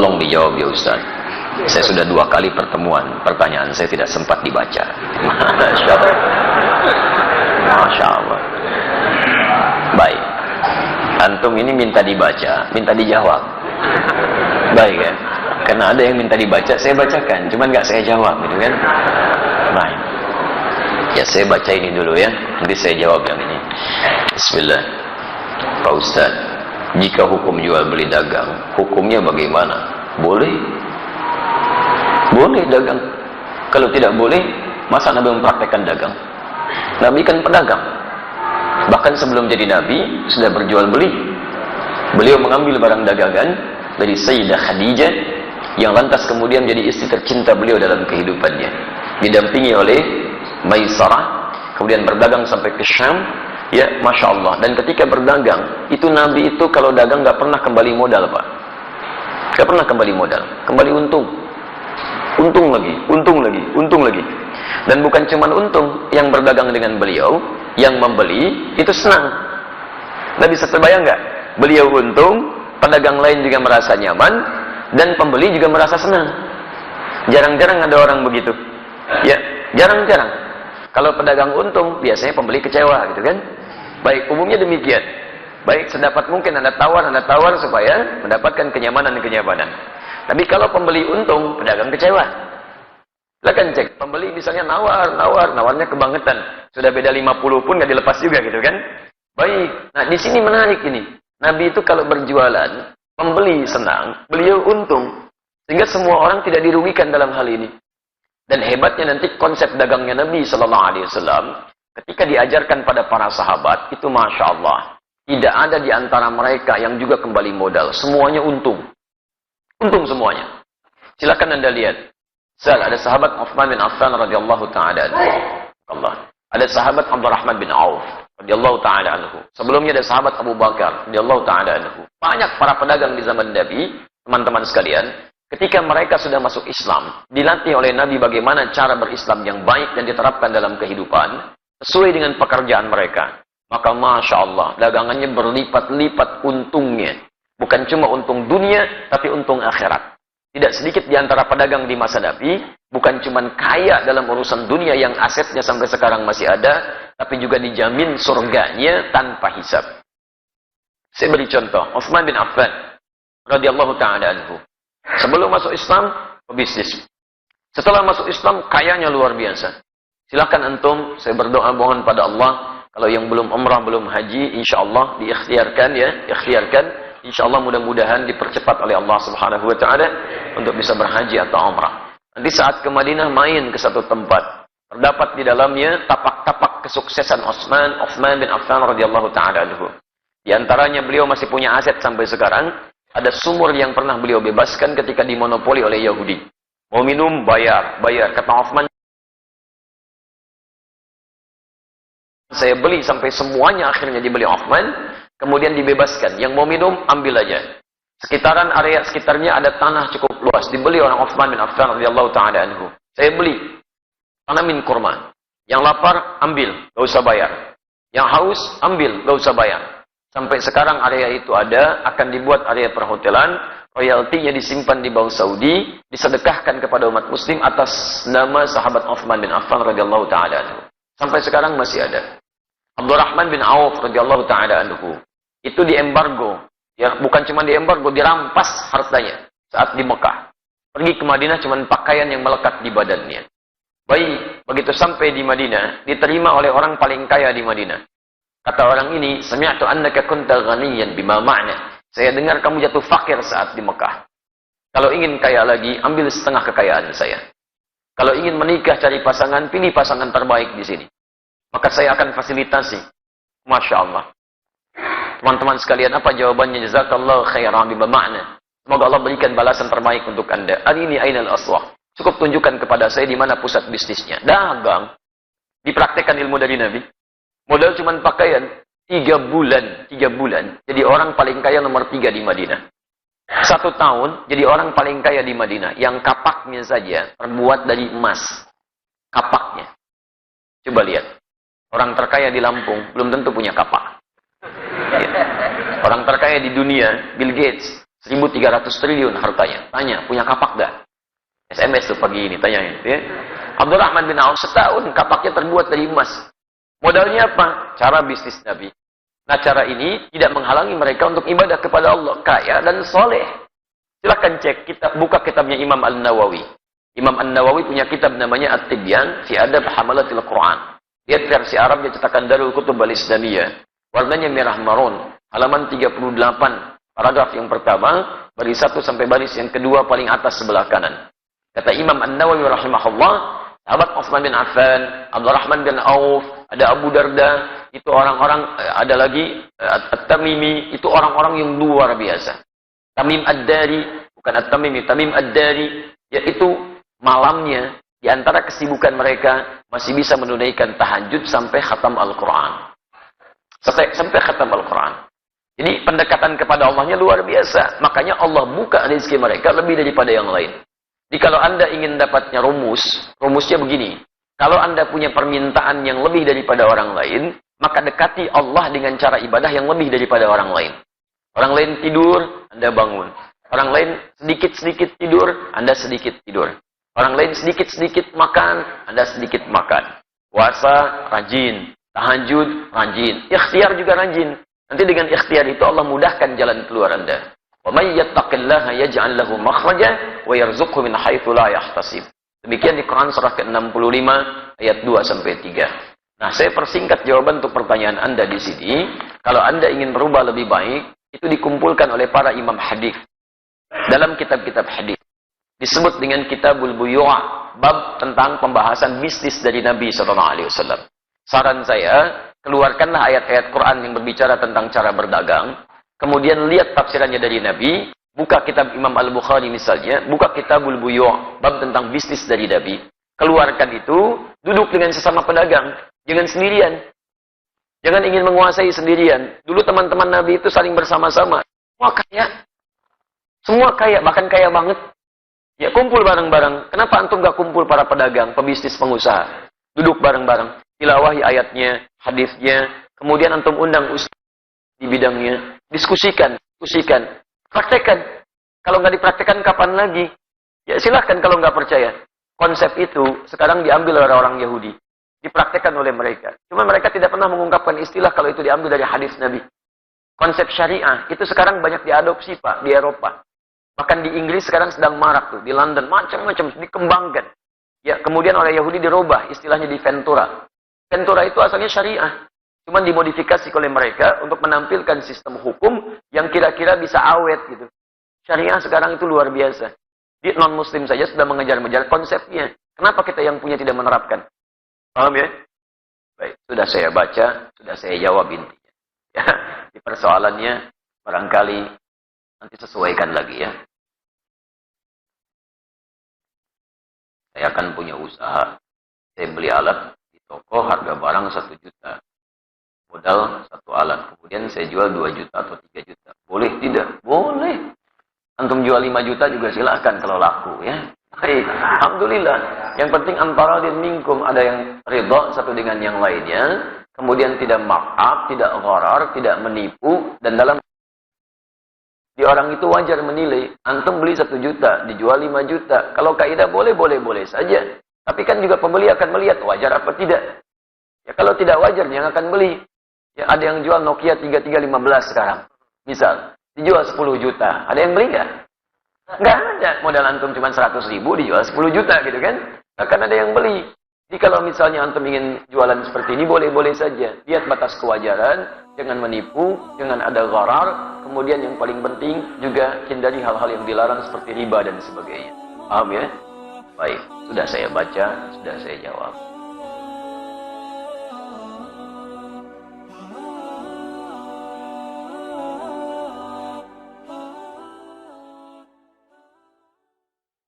Tolong dijawab ya Ustaz. Saya sudah 2 kali pertemuan, pertanyaan saya tidak sempat dibaca. Masya Allah. Masya Allah. Baik. Antum ini minta dibaca, minta dijawab. Baik kan? Karena ada yang minta dibaca, saya bacakan, cuman nggak saya jawab, gitu kan? Baik. Ya saya baca ini dulu ya, nanti saya jawab yang ini. Bismillah. Pak Ustaz, jika hukum jual beli dagang, hukumnya bagaimana? Boleh? Boleh dagang. Kalau tidak boleh, masa Nabi mempraktekkan dagang? Nabi kan pedagang. Bahkan sebelum jadi Nabi, sudah berjual beli. Beliau mengambil barang dagangan dari Sayyidah Khadijah, yang lantas kemudian menjadi istri tercinta beliau dalam kehidupannya. Didampingi oleh Maisarah, kemudian berdagang sampai ke Syam. Ya, Masya Allah. Dan ketika berdagang, itu Nabi itu kalau dagang nggak pernah kembali modal, Pak. Nggak pernah kembali modal. Kembali untung. Untung lagi, untung lagi, untung lagi. Dan bukan cuma untung, yang berdagang dengan beliau, yang membeli, itu senang. Nabi bisa terbayang nggak? Beliau untung, pedagang lain juga merasa nyaman, dan pembeli juga merasa senang. Jarang-jarang ada orang begitu. Ya, jarang-jarang. Kalau pedagang untung, biasanya pembeli kecewa, gitu kan? Baik, umumnya demikian. Baik, sedapat mungkin Anda tawar supaya mendapatkan kenyamanan. Tapi kalau pembeli untung, pedagang kecewa. Silakan cek, pembeli misalnya nawarnya kebangetan. Sudah beda 50 pun nggak dilepas juga, gitu kan? Baik, nah di sini menarik ini. Nabi itu kalau berjualan, pembeli senang, beliau untung. Sehingga semua orang tidak dirugikan dalam hal ini. Dan hebatnya nanti konsep dagangnya Nabi Sallallahu Alaihi Wasallam ketika diajarkan pada para sahabat, itu Masya Allah. Tidak ada di antara mereka yang juga kembali modal. Semuanya untung. Untung semuanya. Silakan Anda lihat. Ada sahabat Uthman bin Affan radhiyallahu ta'ala anhu. Allah. Ada sahabat Abdurrahman bin Auf radhiyallahu ta'ala anhu. Sebelumnya ada sahabat Abu Bakar radhiyallahu ta'ala anhu. Banyak para pedagang di zaman Nabi, teman-teman sekalian, ketika mereka sudah masuk Islam, dilatih oleh Nabi bagaimana cara berislam yang baik dan diterapkan dalam kehidupan, sesuai dengan pekerjaan mereka. Maka Masya Allah, dagangannya berlipat-lipat untungnya. Bukan cuma untung dunia, tapi untung akhirat. Tidak sedikit di antara pedagang di masa Nabi, bukan cuma kaya dalam urusan dunia yang asetnya sampai sekarang masih ada, tapi juga dijamin surganya tanpa hisab. Saya beri contoh, Uthman bin Affan radhiyallahu ta'ala anhu. Sebelum masuk Islam, pebisnis. Setelah masuk Islam, kayanya luar biasa. Silakan antum, saya berdoa mohon pada Allah, kalau yang belum umrah, belum haji, insya Allah diikhtiarkan ya, ikhtiarkan. Insya Allah mudah-mudahan dipercepat oleh Allah Subhanahu Wa Taala untuk bisa berhaji atau umrah. Nanti saat ke Madinah main ke satu tempat, terdapat di dalamnya tapak-tapak kesuksesan Uthman bin Affan radhiyallahu taala anhu. Di antaranya beliau masih punya aset sampai sekarang. Ada sumur yang pernah beliau bebaskan ketika dimonopoli oleh Yahudi. Mau minum bayar. Kata Uthman, saya beli sampai semuanya akhirnya dibeli Uthman. Kemudian dibebaskan. Yang mau minum, ambil aja. Sekitaran area sekitarnya ada tanah cukup luas. Dibeli orang Uthman bin Affan radhiyallahu ta'ala anhu. Saya beli. Tanamin kurma. Yang lapar, ambil. Gak usah bayar. Yang haus, ambil. Gak usah bayar. Sampai sekarang area itu ada. Akan dibuat area perhotelan. Royaltinya disimpan di Bank Saudi. Disedekahkan kepada umat muslim atas nama sahabat Uthman bin Affan radhiyallahu ta'ala anhu. Sampai sekarang masih ada. Abdurrahman bin Auf radhiyallahu ta'ala anhu. Itu diembargo, ya bukan cuma diembargo, dirampas hartanya saat di Mekah. Pergi ke Madinah cuma pakaian yang melekat di badannya. Baik, begitu sampai di Madinah, diterima oleh orang paling kaya di Madinah. Kata orang ini, sami'tu annaka kunta ghaniyan bima ma'na. Saya dengar kamu jatuh fakir saat di Mekah. Kalau ingin kaya lagi, ambil setengah kekayaan saya. Kalau ingin menikah cari pasangan, pilih pasangan terbaik di sini. Maka saya akan fasilitasi. Masya Allah. Teman-teman sekalian, apa jawabannya? Jazakallahu khairan bima ma'na. Semoga Allah berikan balasan terbaik untuk Anda. Arini ainal aswaq. Cukup tunjukkan kepada saya di mana pusat bisnisnya. Dagang. Dipraktekkan ilmu dari Nabi. Modal cuma pakaian. 3 bulan. Jadi orang paling kaya nomor 3 di Madinah. 1 tahun, jadi orang paling kaya di Madinah. Yang kapaknya saja terbuat dari emas. Kapaknya. Coba lihat. Orang terkaya di Lampung belum tentu punya kapak. Ya. Orang terkaya di dunia, Bill Gates, 1.300 triliun hartanya. Tanya, punya kapak gak? SMS tuh pagi ini, tanyain. Ya. Abdurrahman bin Auf setahun kapaknya terbuat dari emas. Modalnya apa? Cara bisnis Nabi. Nah, cara ini tidak menghalangi mereka untuk ibadah kepada Allah. Kaya dan soleh. Silahkan cek, buka kitabnya Imam An-Nawawi. Imam An-Nawawi punya kitab namanya At-Tibyan fi Adab Hamalatil Quran. Lihat versi Arabnya cetakan Darul Kutub Al-Islamiyah. Warnanya merah marun. Halaman 38. Paragraf yang pertama, baris 1 sampai baris yang kedua paling atas sebelah kanan. Kata Imam An-Nawawi rahimahullah, sahabat Utsman bin Affan, Abdurrahman bin Auf, ada Abu Darda, itu orang-orang, ada lagi At-Tamimi, itu orang-orang yang luar biasa. Tamim Ad-Dari, bukan At-Tamimi, Tamim Ad-Dari, yaitu malamnya, di antara kesibukan mereka, masih bisa menunaikan tahajud sampai khatam Al-Quran. Sampai khatam Al-Quran. Jadi pendekatan kepada Allahnya luar biasa. Makanya Allah buka rezeki mereka lebih daripada yang lain. Jadi kalau Anda ingin dapatnya rumusnya begini. Kalau Anda punya permintaan yang lebih daripada orang lain, maka dekati Allah dengan cara ibadah yang lebih daripada orang lain. Orang lain tidur, Anda bangun. Orang lain sedikit-sedikit tidur, Anda sedikit tidur. Orang lain sedikit-sedikit makan, Anda sedikit makan. Puasa, rajin. Tahajud, rajin. Ikhtiar juga rajin. Nanti dengan ikhtiar itu Allah mudahkan jalan keluar Anda. Wa may yattaqillaha yaj'al lahu makhraja wa yarzuqhu min haitsu la yahtasib. Demikian di Quran surah ke-65 ayat 2 sampai 3. Nah, saya persingkat jawaban untuk pertanyaan Anda di sini. Kalau Anda ingin berubah lebih baik, itu dikumpulkan oleh para imam hadis dalam kitab-kitab hadis. Disebut dengan Kitabul Buyu', bab tentang pembahasan bisnis dari Nabi sallallahu alaihi wasallam. Saran saya, keluarkanlah ayat-ayat Quran yang berbicara tentang cara berdagang. Kemudian lihat tafsirannya dari Nabi, buka kitab Imam Al-Bukhari misalnya, buka Kitabul Buyu', bab tentang bisnis dari Nabi. Keluarkan itu, duduk dengan sesama pedagang, jangan sendirian. Jangan ingin menguasai sendirian. Dulu teman-teman Nabi itu saling bersama-sama. Semua kaya, bahkan kaya banget. Ya kumpul bareng-bareng. Kenapa antum gak kumpul para pedagang, pebisnis, pengusaha? Duduk bareng-barang, tilawahi ayatnya, hadisnya, kemudian antum undang ustaz di bidangnya. Diskusikan, praktekkan. Kalau nggak dipraktekkan kapan lagi? Ya silahkan kalau nggak percaya. Konsep itu sekarang diambil oleh orang Yahudi, dipraktekkan oleh mereka. Cuma mereka tidak pernah mengungkapkan istilah kalau itu diambil dari hadis Nabi. Konsep syariah itu sekarang banyak diadopsi Pak di Eropa. Bahkan di Inggris sekarang sedang marak tuh, di London macam-macam dikembangkan. Ya kemudian oleh Yahudi dirubah istilahnya di Ventura. Ventura itu asalnya syariah. Cuman dimodifikasi oleh mereka untuk menampilkan sistem hukum yang kira-kira bisa awet gitu. Syariah sekarang itu luar biasa. Di non-muslim saja sudah mengejar-ngejar konsepnya. Kenapa kita yang punya tidak menerapkan? Paham ya? Baik, sudah saya baca, sudah saya jawab intinya. Ya, di persoalannya barangkali nanti sesuaikan lagi ya. Saya akan punya usaha. Saya beli alat di toko harga barang 1 juta. Modal 1 alat. Kemudian saya jual 2 juta atau 3 juta. Boleh tidak? Boleh. Antum jual 5 juta juga silakan kalau laku ya. Baik. Alhamdulillah. Yang penting antara din minkum, ada yang ridha satu dengan yang lainnya. Kemudian tidak markup, tidak gharar, tidak menipu. Dan dalam di orang itu wajar menilai. Antum beli 1 juta, dijual 5 juta. Kalau kaidah boleh saja. Tapi kan juga pembeli akan melihat wajar apa tidak. Ya kalau tidak wajar jangan akan beli. Ya, ada yang jual Nokia 3315 sekarang. Misal, dijual 10 juta. Ada yang beli nggak? Nggak ada. Modal antum cuma 100 ribu, dijual 10 juta gitu kan. Akan ada yang beli. Jadi kalau misalnya antum ingin jualan seperti ini, boleh-boleh saja. Lihat batas kewajaran, jangan menipu, jangan ada gharar. Kemudian yang paling penting juga hindari hal-hal yang dilarang seperti riba dan sebagainya. Paham ya? Baik, sudah saya baca, sudah saya jawab.